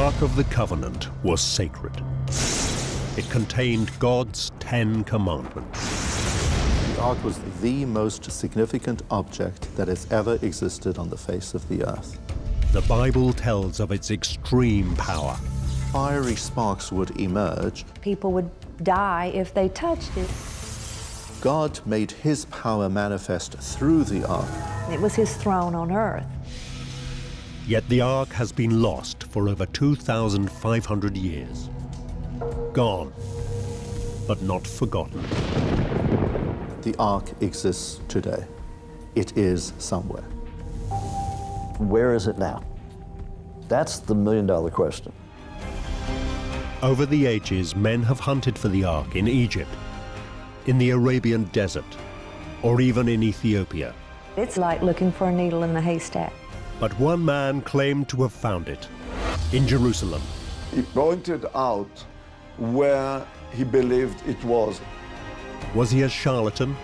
Ark of the Covenant was sacred. It contained God's 10 commandments. The Ark was the most significant object that has ever existed on the face of the earth. The Bible tells of its extreme power. Fiery sparks would emerge. People would die if they touched it. God made his power manifest through the Ark. It was his throne on earth. Yet the Ark has been lost for over 2,500 years. Gone, but not forgotten. The Ark exists today. It is somewhere. Where is it now? That's the million-dollar question. Over the ages, men have hunted for the Ark in Egypt, in the Arabian desert, or even in Ethiopia. It's like looking for a needle in the haystack. But one man claimed to have found it in Jerusalem. He pointed out where he believed it was. Was he a charlatan,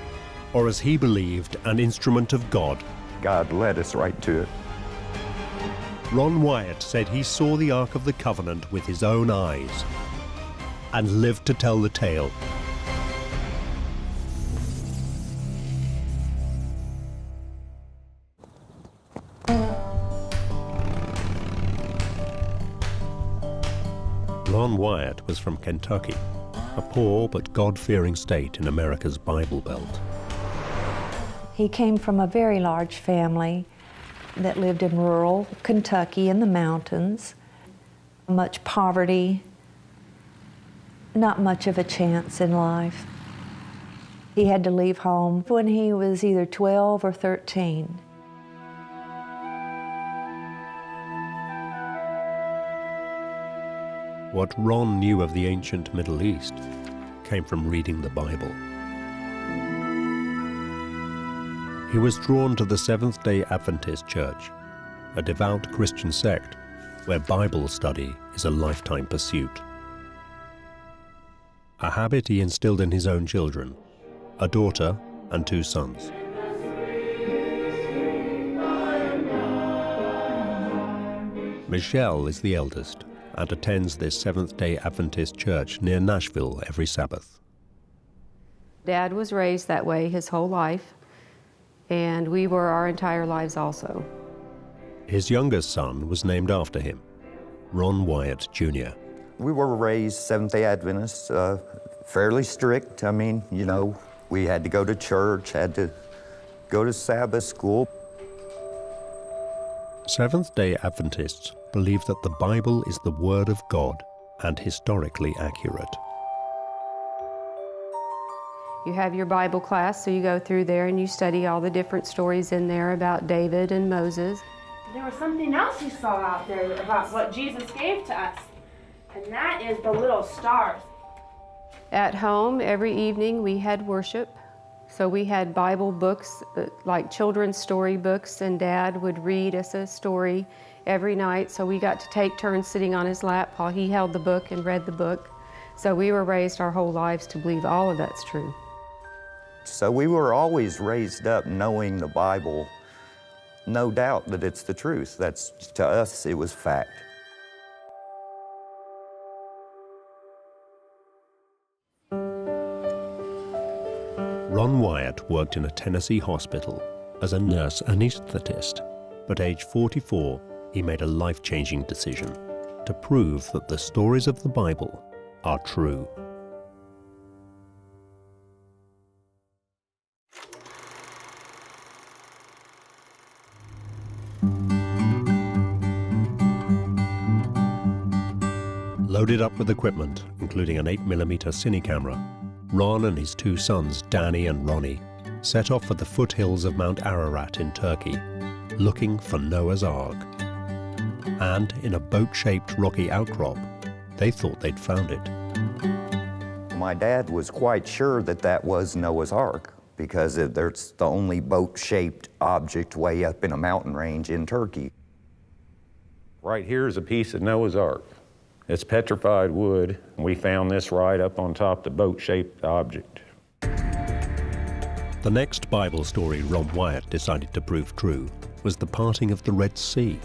or as he believed, an instrument of God? God led us right to it. Ron Wyatt said he saw the Ark of the Covenant with his own eyes and lived to tell the tale. Ron Wyatt was from Kentucky, a poor but God-fearing state in America's Bible Belt. He came from a very large family that lived in rural Kentucky in the mountains. Much poverty, not much of a chance in life. He had to leave home when he was either 12 or 13. What Ron knew of the ancient Middle East came from reading the Bible. He was drawn to the Seventh-day Adventist Church, a devout Christian sect where Bible study is a lifetime pursuit. A habit he instilled in his own children, a daughter and 2 sons. Michelle is the eldest and attends this Seventh-day Adventist church near Nashville every Sabbath. Dad was raised that way his whole life, and we were our entire lives also. His youngest son was named after him, Ron Wyatt Jr. We were raised Seventh-day Adventists, fairly strict. I mean, you know, we had to go to church, had to go to Sabbath school. Seventh-day Adventists believe that the Bible is the Word of God and historically accurate. You have your Bible class, so you go through there and you study all the different stories in there about David and Moses. There was something else you saw out there about what Jesus gave to us, and that is the little stars. At home, every evening we had worship. So we had Bible books, like children's story books, and Dad would read us a story every night. So we got to take turns sitting on his lap while he held the book and read the book. So we were raised our whole lives to believe all of that's true. So we were always raised up knowing the Bible, no doubt that it's the truth. That's, to us, it was fact. Ron Wyatt worked in a Tennessee hospital as a nurse anesthetist, but age 44, he made a life-changing decision to prove that the stories of the Bible are true. Loaded up with equipment, including an 8mm cine camera, Ron and his 2 sons, Danny and Ronnie, set off for the foothills of Mount Ararat in Turkey, looking for Noah's Ark. And in a boat-shaped rocky outcrop, they thought they'd found it. My dad was quite sure that that was Noah's Ark because it's the only boat-shaped object way up in a mountain range in Turkey. Right here is a piece of Noah's Ark. It's petrified wood, and we found this right up on top of the boat-shaped object. The next Bible story Ron Wyatt decided to prove true was the parting of the Red Sea.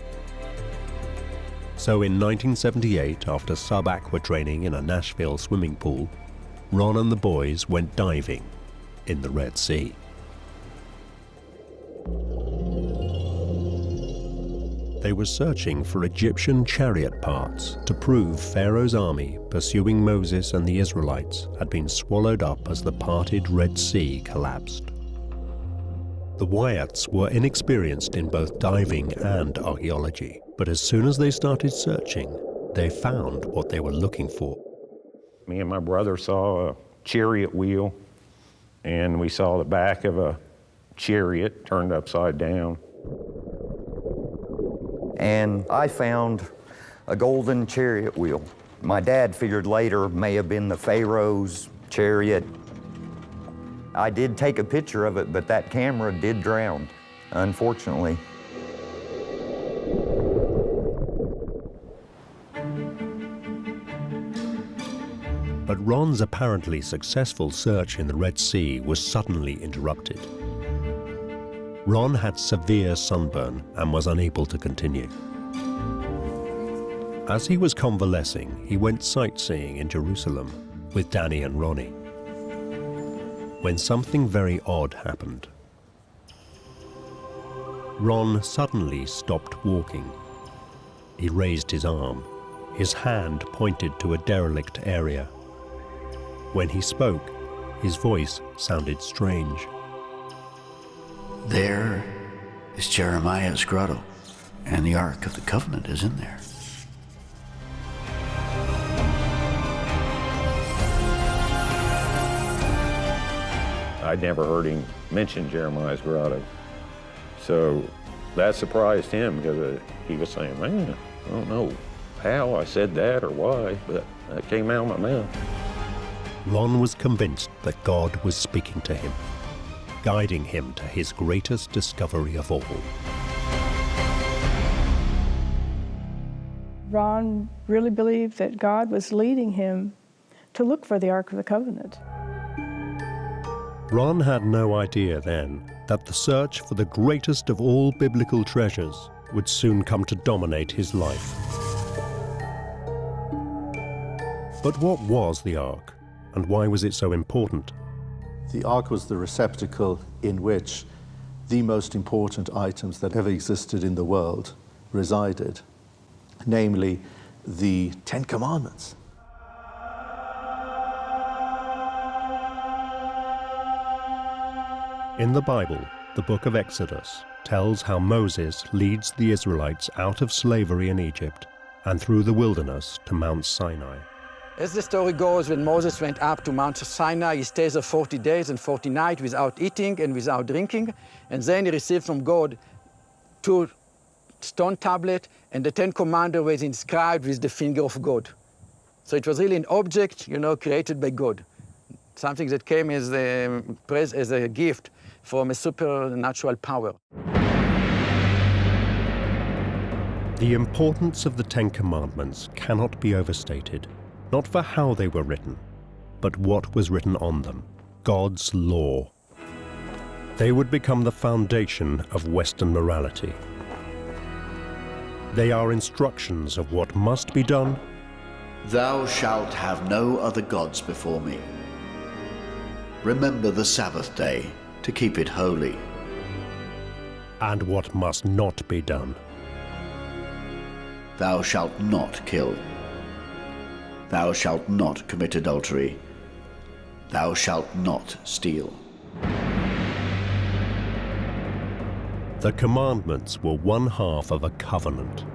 So in 1978, after sub-aqua training in a Nashville swimming pool, Ron and the boys went diving in the Red Sea. They were searching for Egyptian chariot parts to prove Pharaoh's army pursuing Moses and the Israelites had been swallowed up as the parted Red Sea collapsed. The Wyatts were inexperienced in both diving and archaeology, but as soon as they started searching, they found what they were looking for. Me and my brother saw a chariot wheel, and we saw the back of a chariot turned upside down. And I found a golden chariot wheel. My dad figured later may have been the Pharaoh's chariot. I did take a picture of it, but that camera did drown, unfortunately. But Ron's apparently successful search in the Red Sea was suddenly interrupted. Ron had severe sunburn and was unable to continue. As he was convalescing, he went sightseeing in Jerusalem with Danny and Ronnie, when something very odd happened. Ron suddenly stopped walking. He raised his arm. His hand pointed to a derelict area. When he spoke, his voice sounded strange. There is Jeremiah's grotto, and the Ark of the Covenant is in there. I'd never heard him mention Jeremiah's grotto. So that surprised him because he was saying, man, I don't know how I said that or why, but that came out of my mouth. Ron was convinced that God was speaking to him, guiding him to his greatest discovery of all. Ron really believed that God was leading him to look for the Ark of the Covenant. Ron had no idea then that the search for the greatest of all biblical treasures would soon come to dominate his life. But what was the Ark, and why was it so important? The Ark was the receptacle in which the most important items that ever existed in the world resided, namely the Ten Commandments. In the Bible, the book of Exodus tells how Moses leads the Israelites out of slavery in Egypt and through the wilderness to Mount Sinai. As the story goes, when Moses went up to Mount Sinai, he stays there 40 days and 40 nights without eating and without drinking, and then he received from God 2 stone tablets, and the Ten Commandments was inscribed with the finger of God. So it was really an object, created by God, something that came as a gift from a supernatural power. The importance of the Ten Commandments cannot be overstated, not for how they were written, but what was written on them, God's law. They would become the foundation of Western morality. They are instructions of what must be done. Thou shalt have no other gods before me. Remember the Sabbath day to keep it holy. And what must not be done. Thou shalt not kill. Thou shalt not commit adultery. Thou shalt not steal. The commandments were one half of a covenant,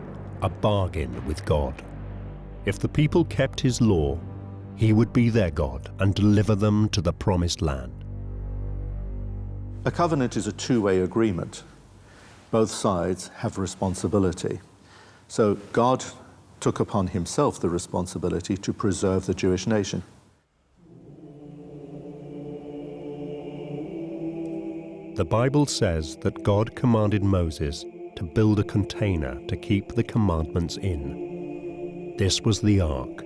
a bargain with God. If the people kept his law, he would be their God and deliver them to the promised land. A covenant is a two-way agreement. Both sides have responsibility. So God took upon himself the responsibility to preserve the Jewish nation. The Bible says that God commanded Moses to build a container to keep the commandments in. This was the Ark.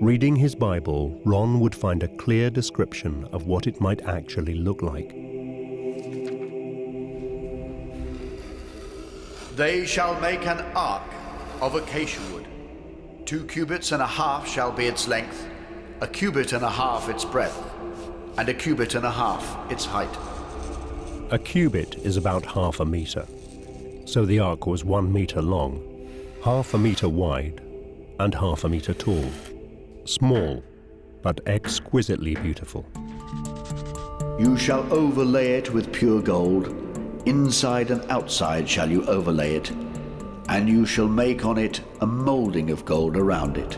Reading his Bible, Ron would find a clear description of what it might actually look like. They shall make an ark of acacia wood. 2 cubits and a half shall be its length, 1 cubit and a half its breadth, and 1 cubit and a half its height. A cubit is about half a meter. So the ark was 1 meter long, half a meter wide, and half a meter tall. Small, but exquisitely beautiful. You shall overlay it with pure gold. Inside and outside shall you overlay it, and you shall make on it a molding of gold around it.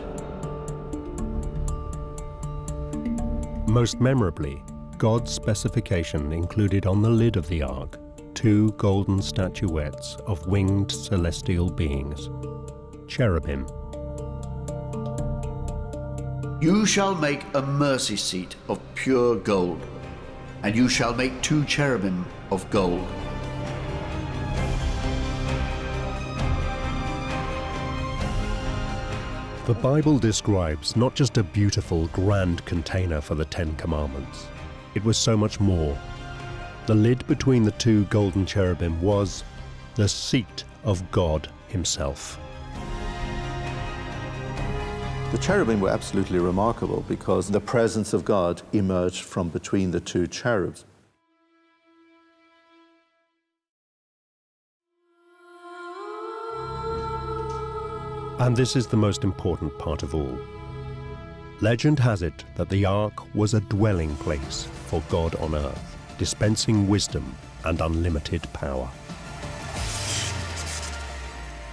Most memorably, God's specification included on the lid of the ark 2 golden statuettes of winged celestial beings, cherubim. You shall make a mercy seat of pure gold, and you shall make 2 cherubim of gold. The Bible describes not just a beautiful, grand container for the 10 Commandments. It was so much more. The lid between the 2 golden cherubim was the seat of God himself. The cherubim were absolutely remarkable because the presence of God emerged from between the 2 cherubs. And this is the most important part of all. Legend has it that the ark was a dwelling place for God on earth, dispensing wisdom and unlimited power.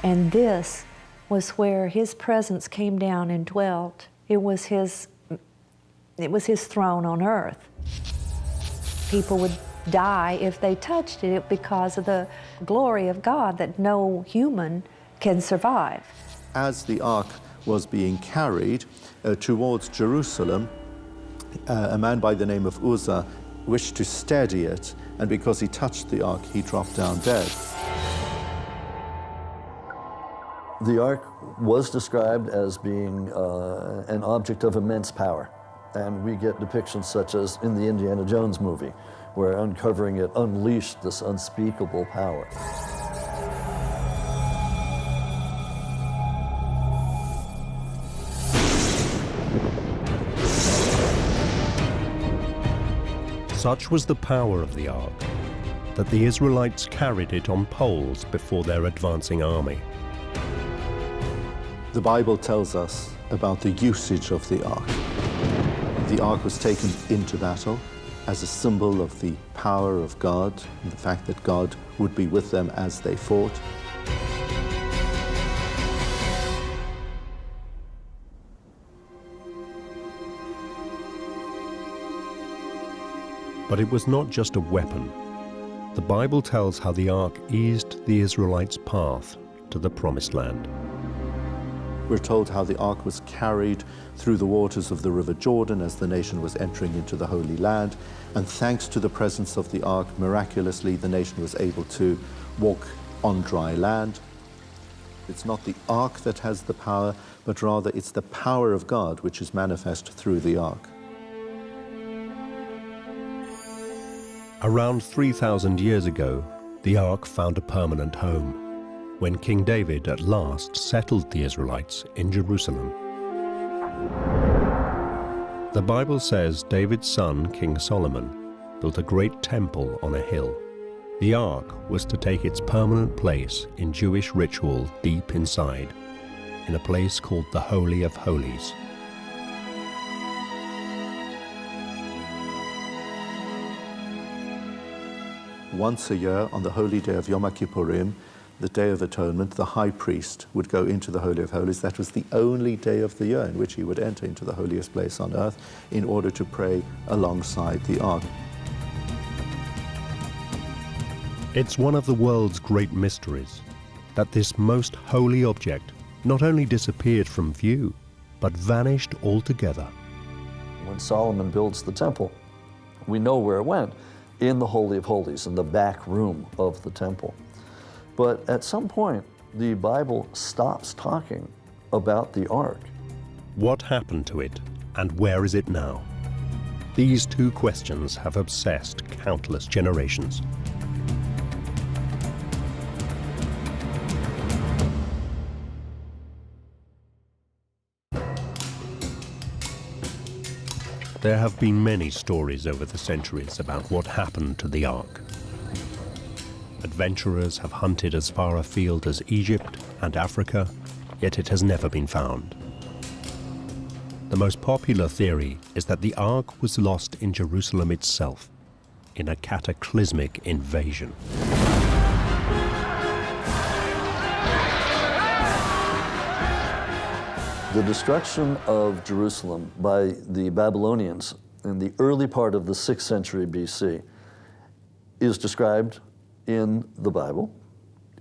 And this was where his presence came down and dwelt. It was his throne on earth. People would die if they touched it because of the glory of God that no human can survive. As the ark was being carried towards Jerusalem, a man by the name of Uzzah wished to steady it, and because he touched the ark, he dropped down dead. The ark was described as being an object of immense power. And we get depictions such as in the Indiana Jones movie, where uncovering it unleashed this unspeakable power. Such was the power of the ark that the Israelites carried it on poles before their advancing army. The Bible tells us about the usage of the ark. The ark was taken into battle as a symbol of the power of God and the fact that God would be with them as they fought. But it was not just a weapon. The Bible tells how the ark eased the Israelites' path to the Promised Land. We're told how the ark was carried through the waters of the River Jordan as the nation was entering into the Holy Land. And thanks to the presence of the ark, miraculously, the nation was able to walk on dry land. It's not the ark that has the power, but rather it's the power of God which is manifest through the ark. Around 3,000 years ago, the ark found a permanent home when King David at last settled the Israelites in Jerusalem. The Bible says David's son, King Solomon, built a great temple on a hill. The ark was to take its permanent place in Jewish ritual deep inside, in a place called the Holy of Holies. Once a year, on the holy day of Yom Kippurim, the Day of Atonement, the high priest would go into the Holy of Holies. That was the only day of the year in which he would enter into the holiest place on earth in order to pray alongside the ark. It's one of the world's great mysteries that this most holy object not only disappeared from view, but vanished altogether. When Solomon builds the temple, we know where it went, in the Holy of Holies, in the back room of the temple. But at some point, the Bible stops talking about the ark. What happened to it, and where is it now? These 2 questions have obsessed countless generations. There have been many stories over the centuries about what happened to the Ark. Adventurers have hunted as far afield as Egypt and Africa, yet it has never been found. The most popular theory is that the Ark was lost in Jerusalem itself, in a cataclysmic invasion. The destruction of Jerusalem by the Babylonians in the early part of the 6th century BC is described in the Bible.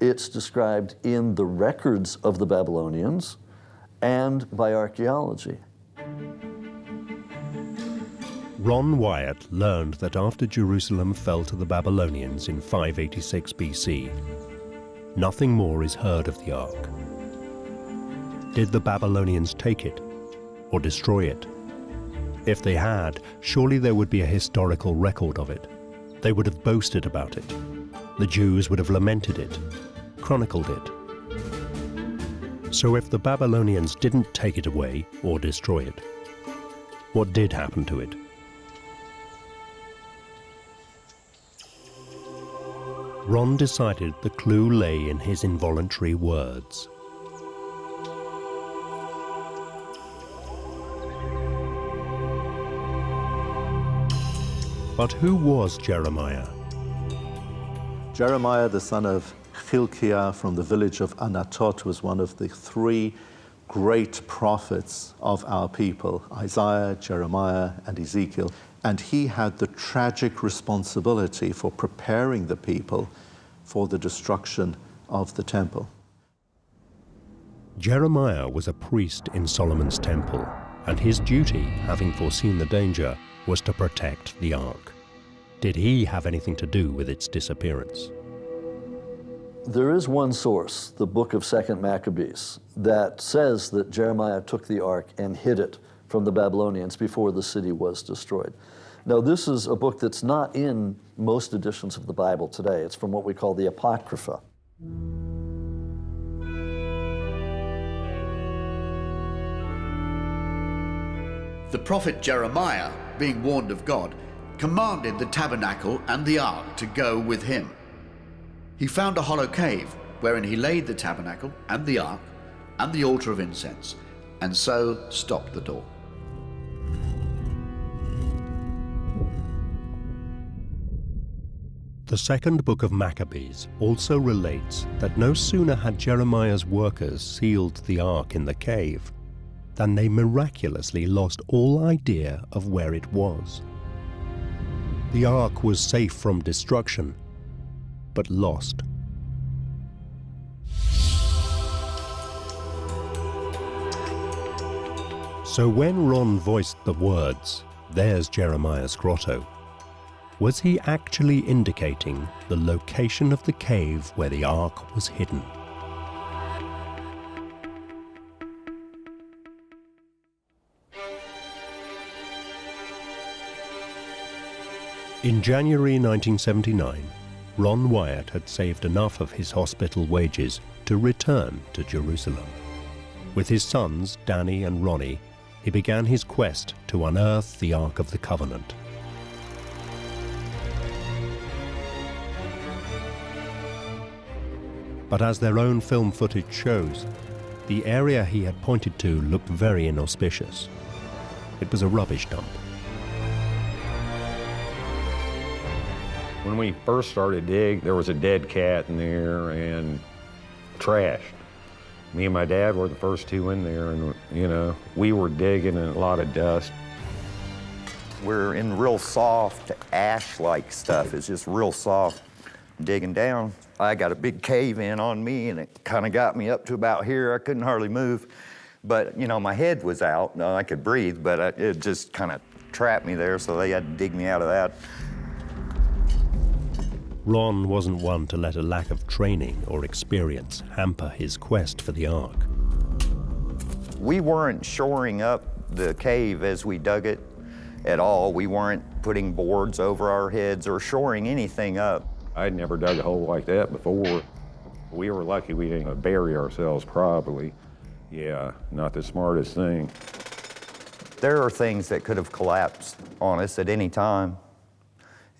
It's described in the records of the Babylonians and by archaeology. Ron Wyatt learned that after Jerusalem fell to the Babylonians in 586 BC, nothing more is heard of the Ark. Did the Babylonians take it or destroy it? If they had, surely there would be a historical record of it. They would have boasted about it. The Jews would have lamented it, chronicled it. So if the Babylonians didn't take it away or destroy it, what did happen to it? Ron decided the clue lay in his involuntary words. But who was Jeremiah? Jeremiah, the son of Hilkiah from the village of Anatot, was one of the three great prophets of our people, Isaiah, Jeremiah, and Ezekiel. And he had the tragic responsibility for preparing the people for the destruction of the temple. Jeremiah was a priest in Solomon's temple, and his duty, having foreseen the danger, was to protect the Ark. Did he have anything to do with its disappearance? There is one source, the book of 2nd Maccabees, that says that Jeremiah took the Ark and hid it from the Babylonians before the city was destroyed. Now, this is a book that's not in most editions of the Bible today. It's from what we call the Apocrypha. The prophet Jeremiah, being warned of God, commanded the tabernacle and the ark to go with him. He found a hollow cave wherein he laid the tabernacle and the ark and the altar of incense, and so stopped the door. The second book of Maccabees also relates that no sooner had Jeremiah's workers sealed the ark in the cave than they miraculously lost all idea of where it was. The ark was safe from destruction, but lost. So when Ron voiced the words, "There's Jeremiah's grotto," was he actually indicating the location of the cave where the ark was hidden? In January 1979, Ron Wyatt had saved enough of his hospital wages to return to Jerusalem. With his sons, Danny and Ronnie, he began his quest to unearth the Ark of the Covenant. But as their own film footage shows, the area he had pointed to looked very inauspicious. It was a rubbish dump. When we first started digging, there was a dead cat in there and trash. Me and my dad were the first two in there, and we were digging in a lot of dust. We're in real soft ash-like stuff. It's just real soft. Digging down, I got a big cave in on me, and it kind of got me up to about here. I couldn't hardly move, but my head was out. I could breathe, but it just kind of trapped me there, so they had to dig me out of that. Ron wasn't one to let a lack of training or experience hamper his quest for the Ark. We weren't shoring up the cave as we dug it at all. We weren't putting boards over our heads or shoring anything up. I'd never dug a hole like that before. We were lucky we didn't bury ourselves, probably. Yeah, not the smartest thing. There are things that could have collapsed on us at any time.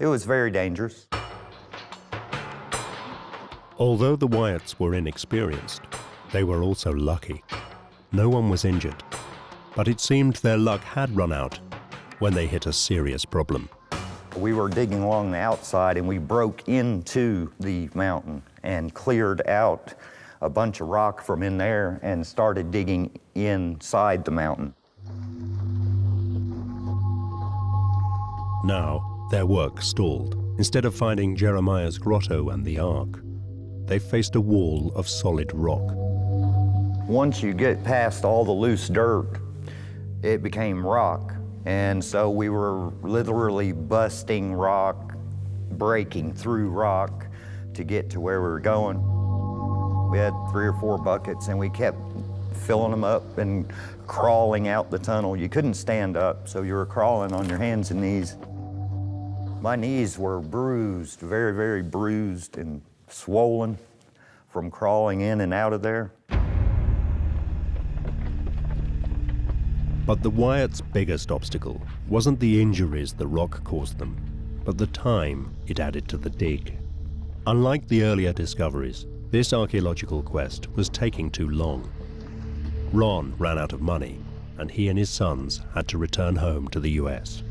It was very dangerous. Although the Wyatts were inexperienced, they were also lucky. No one was injured, but it seemed their luck had run out when they hit a serious problem. We were digging along the outside and we broke into the mountain and cleared out a bunch of rock from in there and started digging inside the mountain. Now, their work stalled. Instead of finding Jeremiah's grotto and the ark, they faced a wall of solid rock. Once you get past all the loose dirt, it became rock. And so we were literally busting rock, breaking through rock to get to where we were going. We had 3 or 4 buckets and we kept filling them up and crawling out the tunnel. You couldn't stand up, so you were crawling on your hands and knees. My knees were bruised, very, very bruised and swollen from crawling in and out of there. But the Wyatts' biggest obstacle wasn't the injuries the rock caused them, but the time it added to the dig. Unlike the earlier discoveries, this archaeological quest was taking too long. Ron ran out of money, and he and his sons had to return home to the US.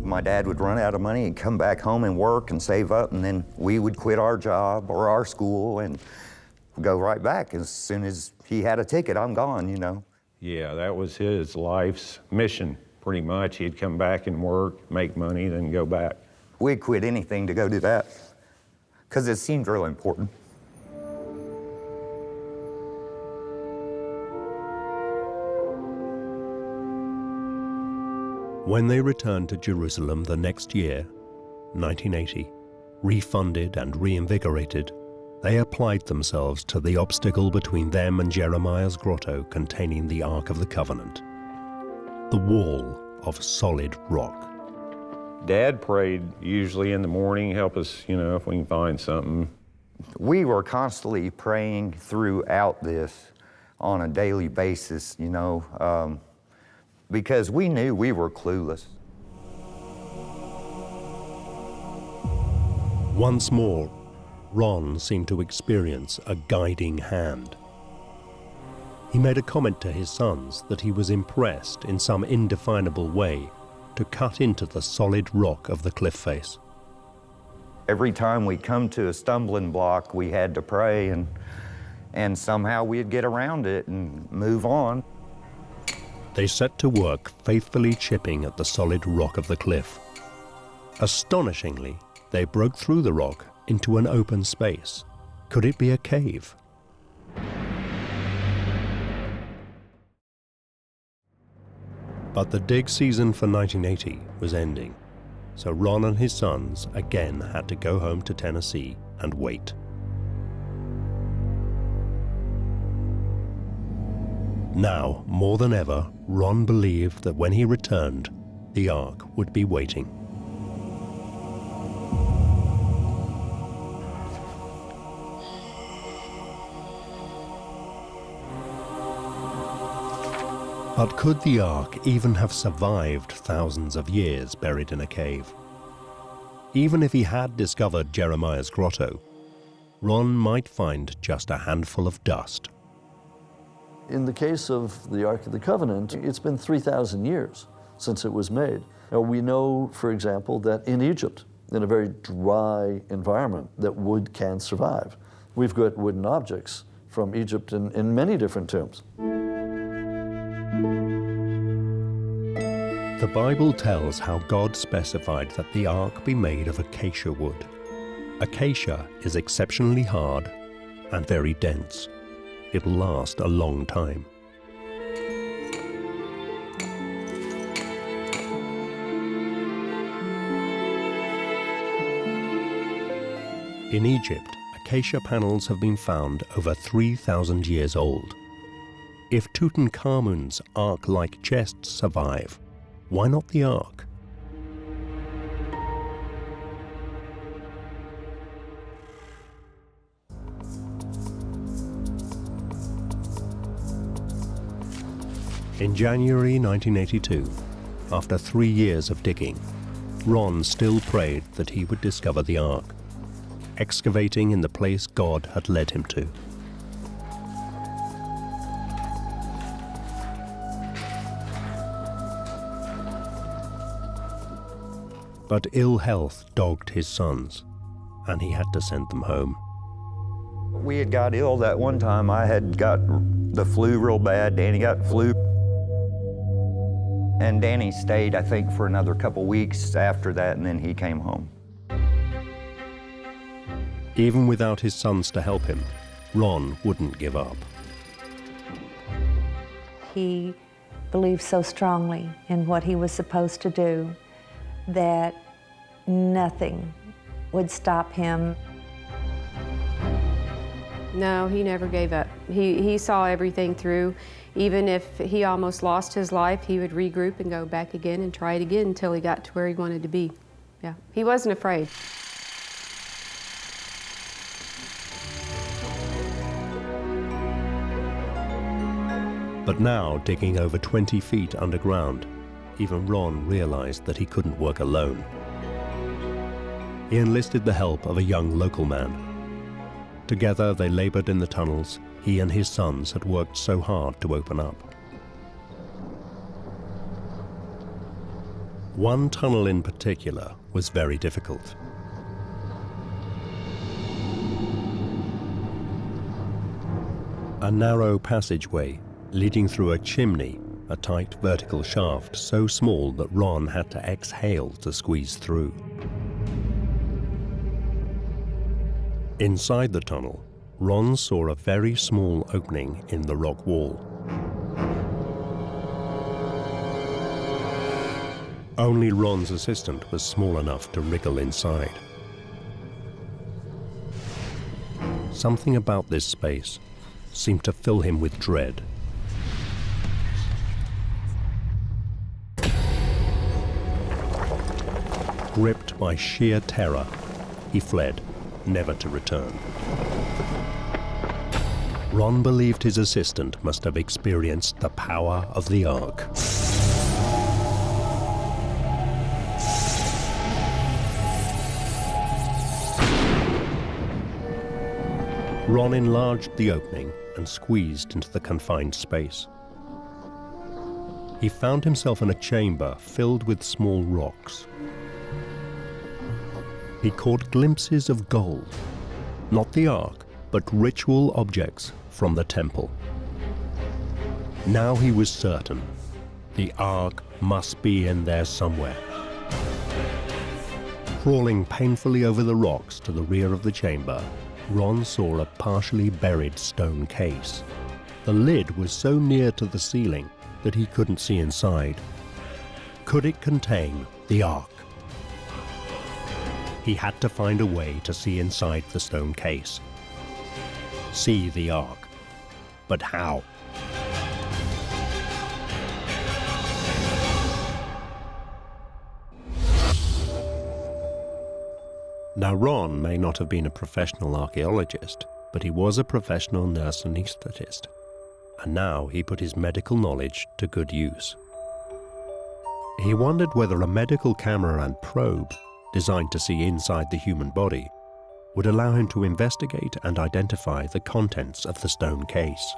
My dad would run out of money and come back home and work and save up, and then we would quit our job or our school and go right back. As soon as he had a ticket, I'm gone, you know. Yeah, that was his life's mission, pretty much. He'd come back and work, make money, then go back. We'd quit anything to go do that, because it seemed real important. When they returned to Jerusalem the next year, 1980, refunded and reinvigorated, they applied themselves to the obstacle between them and Jeremiah's grotto containing the Ark of the Covenant, the wall of solid rock. Dad prayed usually in the morning, help us, if we can find something. We were constantly praying throughout this on a daily basis, because we knew we were clueless. Once more, Ron seemed to experience a guiding hand. He made a comment to his sons that he was impressed in some indefinable way to cut into the solid rock of the cliff face. Every time we come to a stumbling block, we had to pray, and somehow we'd get around it and move on. They set to work faithfully chipping at the solid rock of the cliff. Astonishingly, they broke through the rock into an open space. Could it be a cave? But the dig season for 1980 was ending, so Ron and his sons again had to go home to Tennessee and wait. Now, more than ever, Ron believed that when he returned, the Ark would be waiting. But could the Ark even have survived thousands of years buried in a cave? Even if he had discovered Jeremiah's grotto, Ron might find just a handful of dust. In the case of the Ark of the Covenant, it's been 3,000 years since it was made. Now, we know, for example, that in Egypt, in a very dry environment, that wood can survive. We've got wooden objects from Egypt in many different tombs. The Bible tells how God specified that the ark be made of acacia wood. Acacia is exceptionally hard and very dense. It'll last a long time. In Egypt, acacia panels have been found over 3,000 years old. If Tutankhamun's ark-like chests survive, why not the Ark? In January 1982, after 3 years of digging, Ron still prayed that he would discover the Ark, excavating in the place God had led him to. But ill health dogged his sons, and he had to send them home. We had got ill that one time. I had got the flu real bad. Danny got flu. And Danny stayed, I think, for another couple weeks after that, and then he came home. Even without his sons to help him, Ron wouldn't give up. He believed so strongly in what he was supposed to do that nothing would stop him. No, he never gave up. He saw everything through. Even if he almost lost his life, he would regroup and go back again and try it again until he got to where he wanted to be. Yeah, he wasn't afraid. But now, digging over 20 feet underground, even Ron realized that he couldn't work alone. He enlisted the help of a young local man. Together, they labored in the tunnels he and his sons had worked so hard to open up. One tunnel in particular was very difficult. A narrow passageway leading through a chimney, a tight vertical shaft so small that Ron had to exhale to squeeze through. Inside the tunnel, Ron saw a very small opening in the rock wall. Only Ron's assistant was small enough to wriggle inside. Something about this space seemed to fill him with dread. Gripped by sheer terror, he fled, never to return. Ron believed his assistant must have experienced the power of the Ark. Ron enlarged the opening and squeezed into the confined space. He found himself in a chamber filled with small rocks. He caught glimpses of gold, not the Ark, but ritual objects from the temple. Now he was certain the Ark must be in there somewhere. Crawling painfully over the rocks to the rear of the chamber, Ron saw a partially buried stone case. The lid was so near to the ceiling that he couldn't see inside. Could it contain the Ark? He had to find a way to see inside the stone case. See the Ark. But how? Now, Ron may not have been a professional archaeologist, but he was a professional nurse anesthetist, and now he put his medical knowledge to good use. He wondered whether a medical camera and probe, designed to see inside the human body, would allow him to investigate and identify the contents of the stone case.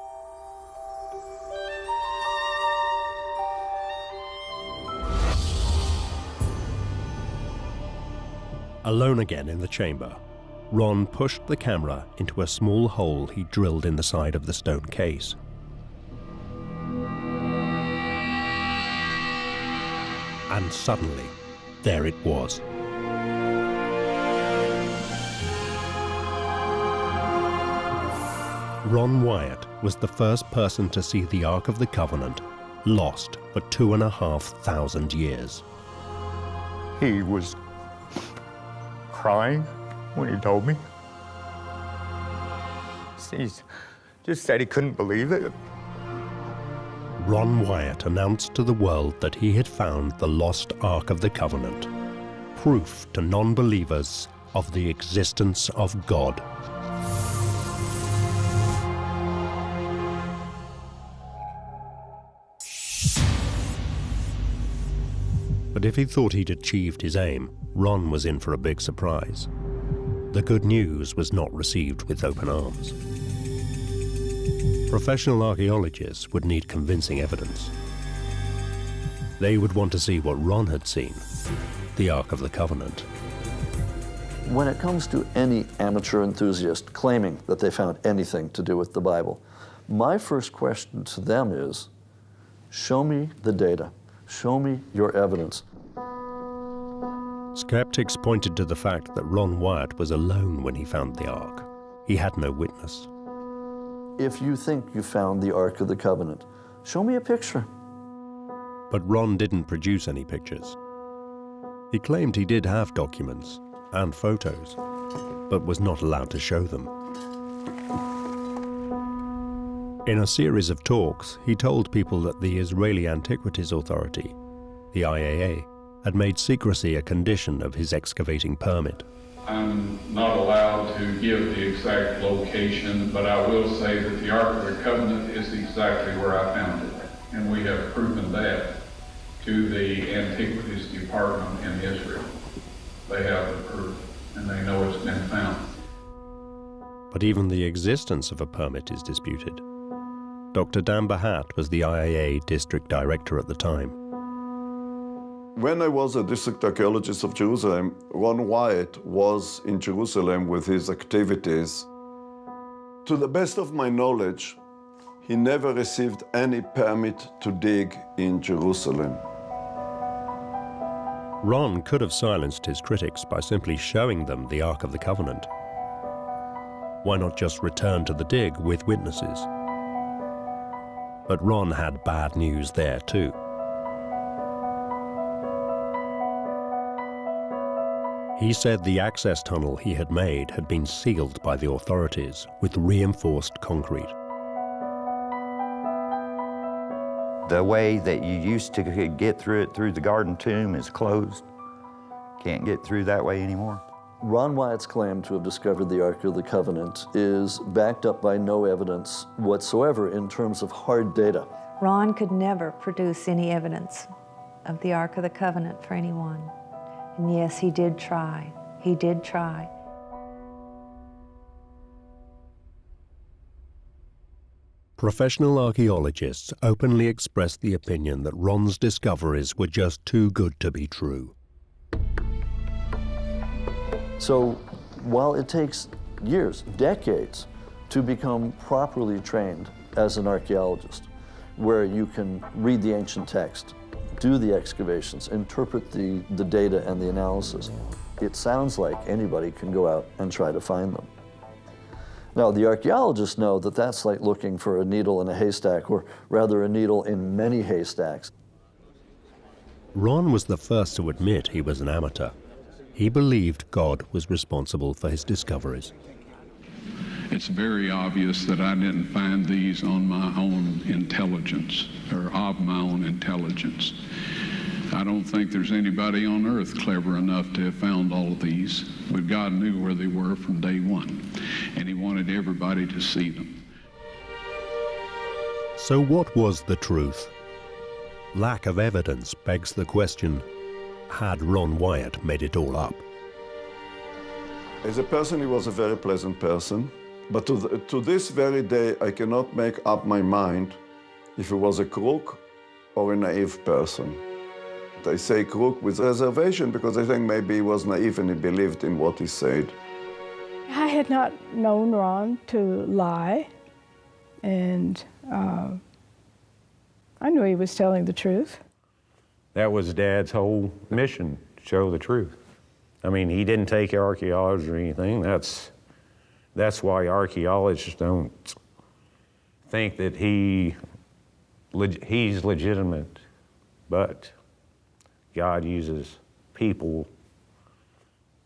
Alone again in the chamber, Ron pushed the camera into a small hole he drilled in the side of the stone case. And suddenly, there it was. Ron Wyatt was the first person to see the Ark of the Covenant, lost for 2,500 years. He was crying when he told me. He just said he couldn't believe it. Ron Wyatt announced to the world that he had found the lost Ark of the Covenant, proof to non-believers of the existence of God. But if he thought he'd achieved his aim, Ron was in for a big surprise. The good news was not received with open arms. Professional archaeologists would need convincing evidence. They would want to see what Ron had seen, the Ark of the Covenant. When it comes to any amateur enthusiast claiming that they found anything to do with the Bible, my first question to them is, show me the data. Show me your evidence. Skeptics pointed to the fact that Ron Wyatt was alone when he found the Ark. He had no witness. If you think you found the Ark of the Covenant, show me a picture. But Ron didn't produce any pictures. He claimed he did have documents and photos, but was not allowed to show them. In a series of talks, he told people that the Israeli Antiquities Authority, the IAA, had made secrecy a condition of his excavating permit. I'm not allowed to give the exact location, but I will say that the Ark of the Covenant is exactly where I found it. And we have proven that to the Antiquities Department in Israel. They have the proof, and they know it's been found. But even the existence of a permit is disputed. Dr. Dan Bahat was the IAA district director at the time. When I was a district archaeologist of Jerusalem, Ron Wyatt was in Jerusalem with his activities. To the best of my knowledge, he never received any permit to dig in Jerusalem. Ron could have silenced his critics by simply showing them the Ark of the Covenant. Why not just return to the dig with witnesses? But Ron had bad news there too. He said the access tunnel he had made had been sealed by the authorities with reinforced concrete. The way that you used to get through it through the garden tomb is closed. Can't get through that way anymore. Ron Wyatt's claim to have discovered the Ark of the Covenant is backed up by no evidence whatsoever in terms of hard data. Ron could never produce any evidence of the Ark of the Covenant for anyone. And yes, he did try. He did try. Professional archaeologists openly expressed the opinion that Ron's discoveries were just too good to be true. So while it takes years, decades, to become properly trained as an archaeologist, where you can read the ancient text, do the excavations, interpret the data and the analysis, it sounds like anybody can go out and try to find them. Now, the archaeologists know that that's like looking for a needle in a haystack, or rather a needle in many haystacks. Ron was the first to admit he was an amateur. He believed God was responsible for his discoveries. It's very obvious that I didn't find these on my own intelligence, or of my own intelligence. I don't think there's anybody on earth clever enough to have found all of these, but God knew where they were from day one, and he wanted everybody to see them. So what was the truth? Lack of evidence begs the question, had Ron Wyatt made it all up? As a person, he was a very pleasant person, but to this very day, I cannot make up my mind if he was a crook or a naive person. I say crook with reservation because I think maybe he was naive and he believed in what he said. I had not known Ron to lie, and I knew he was telling the truth. That was Dad's whole mission, to show the truth. I mean, he didn't take archaeology or anything. That's why archaeologists don't think that he's legitimate, but God uses people,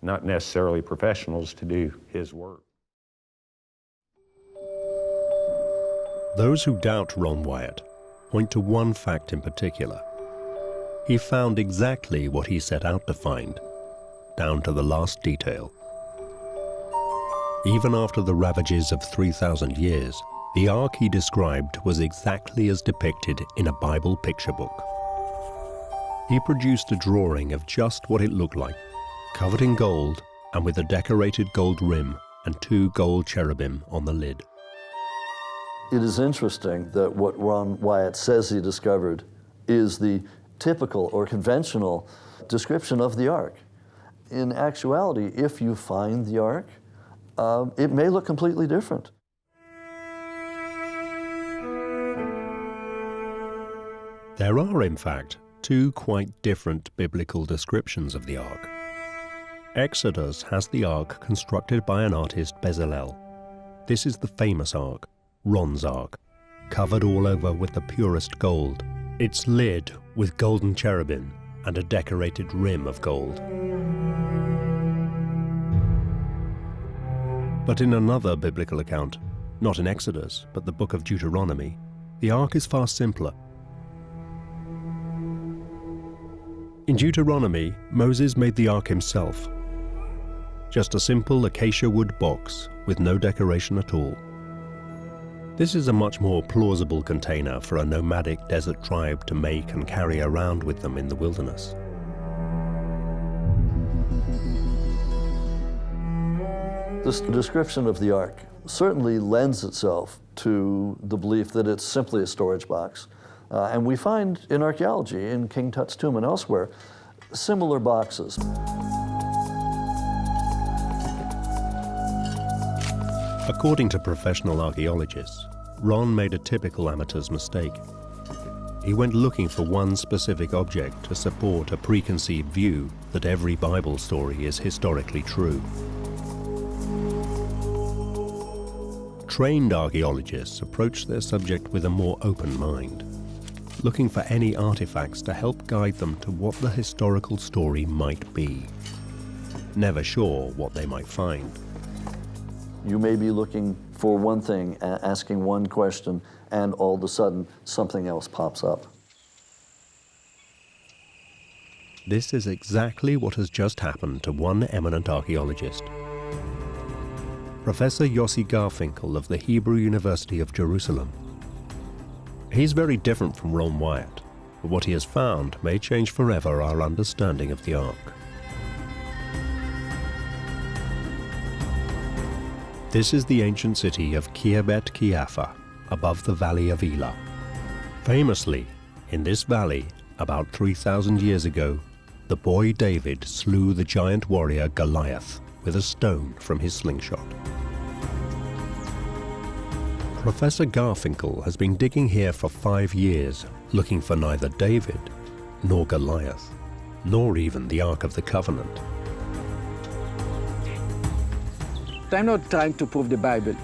not necessarily professionals, to do his work. Those who doubt Ron Wyatt point to one fact in particular. He found exactly what he set out to find, down to the last detail. Even after the ravages of 3,000 years, the Ark he described was exactly as depicted in a Bible picture book. He produced a drawing of just what it looked like, covered in gold and with a decorated gold rim and 2 gold cherubim on the lid. It is interesting that what Ron Wyatt says he discovered is the typical or conventional description of the ark. In actuality, if you find the ark, it may look completely different. There are, in fact, 2 quite different biblical descriptions of the ark. Exodus has the ark constructed by an artist Bezalel. This is the famous ark, Ron's ark, covered all over with the purest gold, its lid with golden cherubim and a decorated rim of gold. But in another biblical account, not in Exodus, but the book of Deuteronomy, the ark is far simpler. In Deuteronomy, Moses made the ark himself. Just a simple acacia wood box with no decoration at all. This is a much more plausible container for a nomadic desert tribe to make and carry around with them in the wilderness. This description of the ark certainly lends itself to the belief that it's simply a storage box. And we find in archaeology, in King Tut's tomb and elsewhere, similar boxes. According to professional archaeologists, Ron made a typical amateur's mistake. He went looking for one specific object to support a preconceived view that every Bible story is historically true. Trained archaeologists approach their subject with a more open mind, looking for any artifacts to help guide them to what the historical story might be, never sure what they might find. You may be looking for one thing, asking one question, and all of a sudden something else pops up. This is exactly what has just happened to one eminent archaeologist. Professor Yossi Garfinkel of the Hebrew University of Jerusalem. He's very different from Ron Wyatt, but what he has found may change forever our understanding of the Ark. This is the ancient city of Kirbet Kiafa, above the valley of Elah. Famously, in this valley, about 3,000 years ago, the boy David slew the giant warrior Goliath with a stone from his slingshot. Professor Garfinkel has been digging here for 5 years, looking for neither David, nor Goliath, nor even the Ark of the Covenant. I'm not trying to prove the Bible.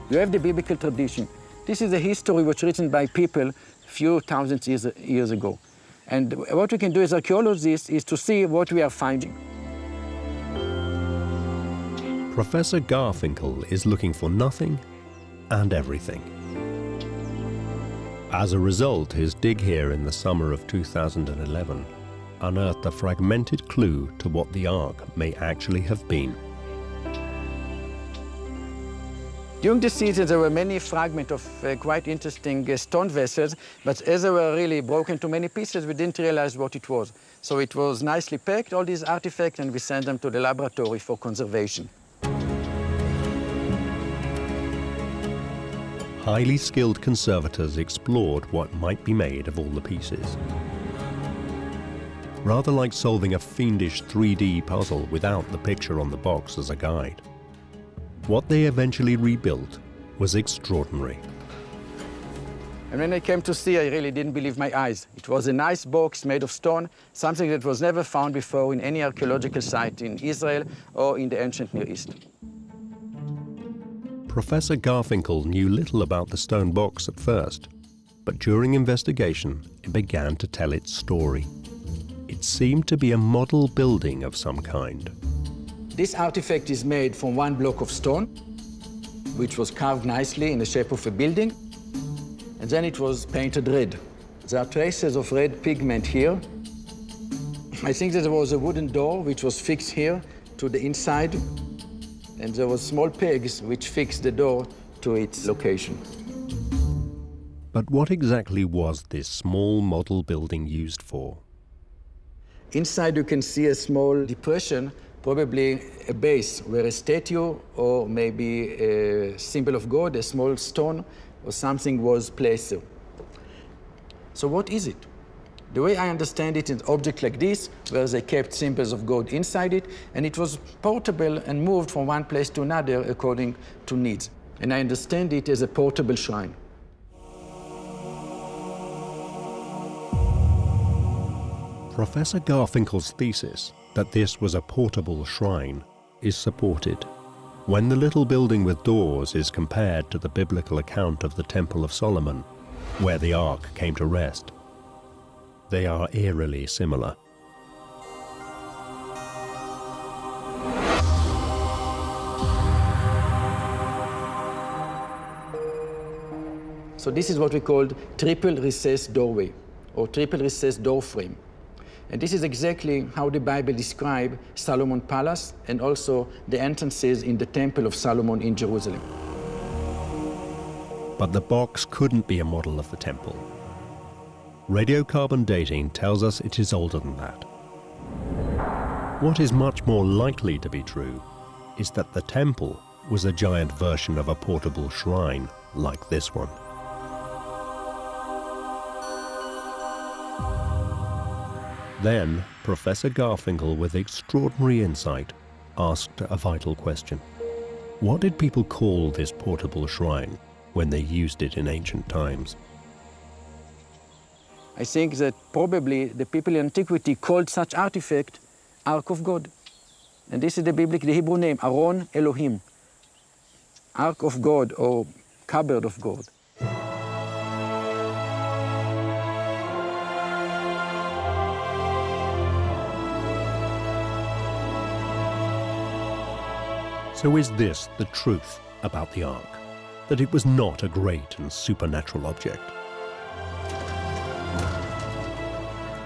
You have the biblical tradition. This is a history which was written by people few thousand years ago. And what we can do as archaeologists is to see what we are finding. Professor Garfinkel is looking for nothing and everything. As a result, his dig here in the summer of 2011 unearthed a fragmented clue to what the Ark may actually have been. During the season, there were many fragments of quite interesting stone vessels, but as they were really broken to many pieces, we didn't realize what it was. So it was nicely packed, all these artifacts, and we sent them to the laboratory for conservation. Highly skilled conservators explored what might be made of all the pieces. Rather like solving a fiendish 3D puzzle without the picture on the box as a guide. What they eventually rebuilt was extraordinary. And when I came to see, I really didn't believe my eyes. It was a nice box made of stone, something that was never found before in any archaeological site in Israel or in the ancient Near East. Professor Garfinkel knew little about the stone box at first, but during investigation, it began to tell its story. It seemed to be a model building of some kind. This artifact is made from one block of stone, which was carved nicely in the shape of a building, and then it was painted red. There are traces of red pigment here. I think that there was a wooden door which was fixed here to the inside, and there were small pegs which fixed the door to its location. But what exactly was this small model building used for? Inside you can see a small depression, probably a base where a statue or maybe a symbol of God, a small stone or something was placed. So what is it? The way I understand it, an object like this, where they kept symbols of God inside it, and it was portable and moved from one place to another according to needs. And I understand it as a portable shrine. Professor Garfinkel's thesis that this was a portable shrine is supported when the little building with doors is compared to the biblical account of the Temple of Solomon, where the Ark came to rest. They are eerily similar. So this is what we called triple recessed doorway or triple recessed door frame. And this is exactly how the Bible describes Solomon's palace and also the entrances in the Temple of Solomon in Jerusalem. But the box couldn't be a model of the temple. Radiocarbon dating tells us it is older than that. What is much more likely to be true is that the temple was a giant version of a portable shrine like this one. Then, Professor Garfinkel, with extraordinary insight, asked a vital question. What did people call this portable shrine when they used it in ancient times? I think that probably the people in antiquity called such artifact Ark of God. And this is the biblical, the Hebrew name, Aron Elohim, Ark of God or cupboard of God. So is this the truth about the Ark? That it was not a great and supernatural object?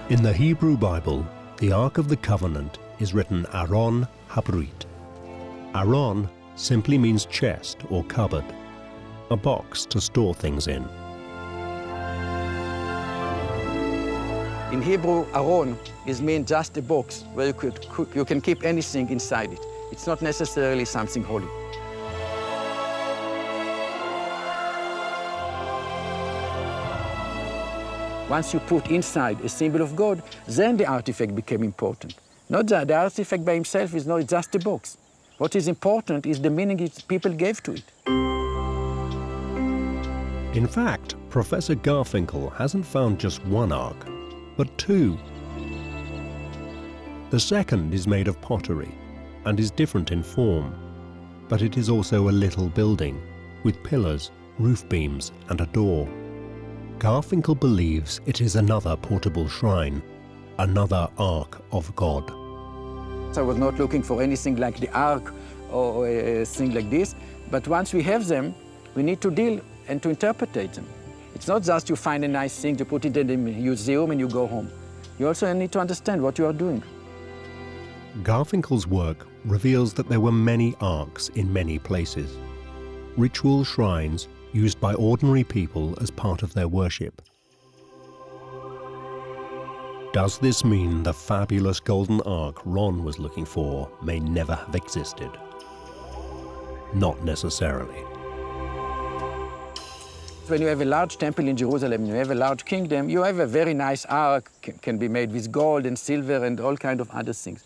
In the Hebrew Bible, the Ark of the Covenant is written Aron Habrit. Aron simply means chest or cupboard, a box to store things in. In Hebrew, Aron means just a box where you can keep anything inside it. It's not necessarily something holy. Once you put inside a symbol of God, then the artifact became important. Not that the artifact by himself is not just a box. What is important is the meaning people gave to it. In fact, Professor Garfinkel hasn't found just one ark, but two. The second is made of pottery and is different in form, but it is also a little building with pillars, roof beams, and a door. Garfinkel believes it is another portable shrine, another Ark of God. I was not looking for anything like the Ark or a thing like this, but once we have them, we need to deal and to interpret them. It's not just you find a nice thing, you put it in the museum and you go home. You also need to understand what you are doing. Garfinkel's work reveals that there were many arks in many places, ritual shrines used by ordinary people as part of their worship. Does this mean the fabulous golden ark Ron was looking for may never have existed? Not necessarily. When you have a large temple in Jerusalem, you have a large kingdom, you have a very nice ark, can be made with gold and silver and all kinds of other things.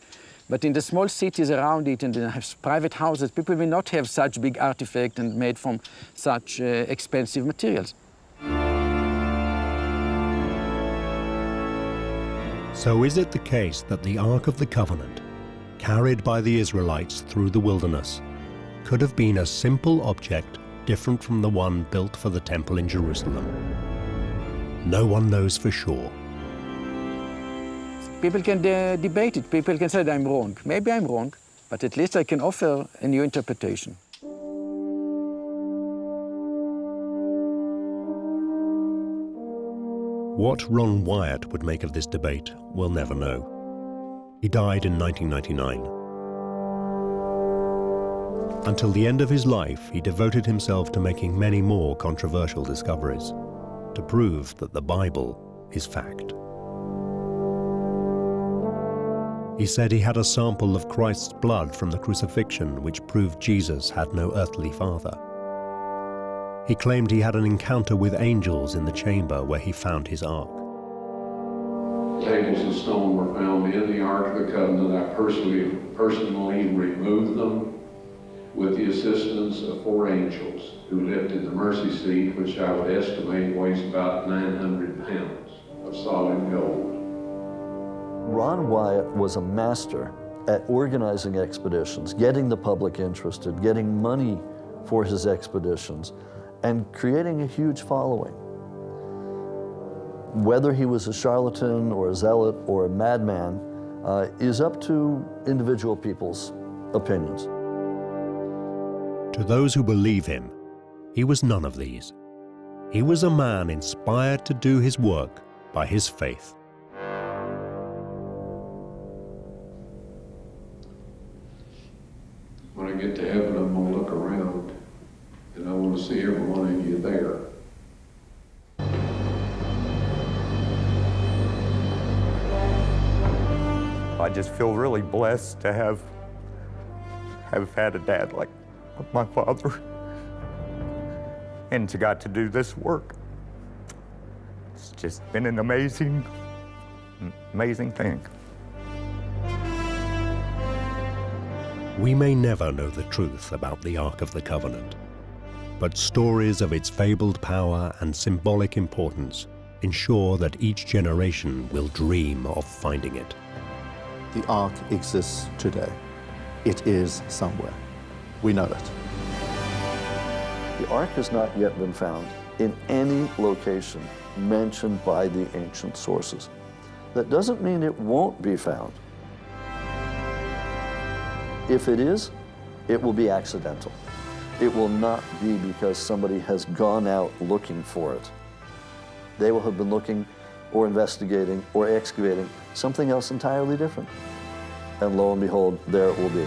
But in the small cities around it and in private houses, people will not have such big artifacts and made from such expensive materials. So is it the case that the Ark of the Covenant, carried by the Israelites through the wilderness, could have been a simple object different from the one built for the temple in Jerusalem? No one knows for sure. People can debate it. People can say that I'm wrong. Maybe I'm wrong, but at least I can offer a new interpretation. What Ron Wyatt would make of this debate, we'll never know. He died in 1999. Until the end of his life, he devoted himself to making many more controversial discoveries. to prove that the Bible is fact. He said he had a sample of Christ's blood from the crucifixion which proved Jesus had no earthly father. He claimed he had an encounter with angels in the chamber where he found his ark. Tables of stone were found in the Ark of the Covenant. I personally removed them with the assistance of 4 angels who lifted the mercy seat, which I would estimate weighs about 900 pounds of solid gold. Ron Wyatt was a master at organizing expeditions, getting the public interested, getting money for his expeditions, and creating a huge following. Whether he was a charlatan or a zealot or a madman is up to individual people's opinions. To those who believe him, he was none of these. He was a man inspired to do his work by his faith. When I get to heaven, I'm going to look around, and I want to see every one of you there. I just feel really blessed to have had a dad like my father and to got to do this work. It's just been an amazing thing. We may never know the truth about the Ark of the Covenant, but stories of its fabled power and symbolic importance ensure that each generation will dream of finding it. The Ark exists today. It is somewhere. We know it. The Ark has not yet been found in any location mentioned by the ancient sources. That doesn't mean it won't be found. If it is, it will be accidental. It will not be because somebody has gone out looking for it. They will have been looking or investigating or excavating something else entirely different. And lo and behold, there it will be.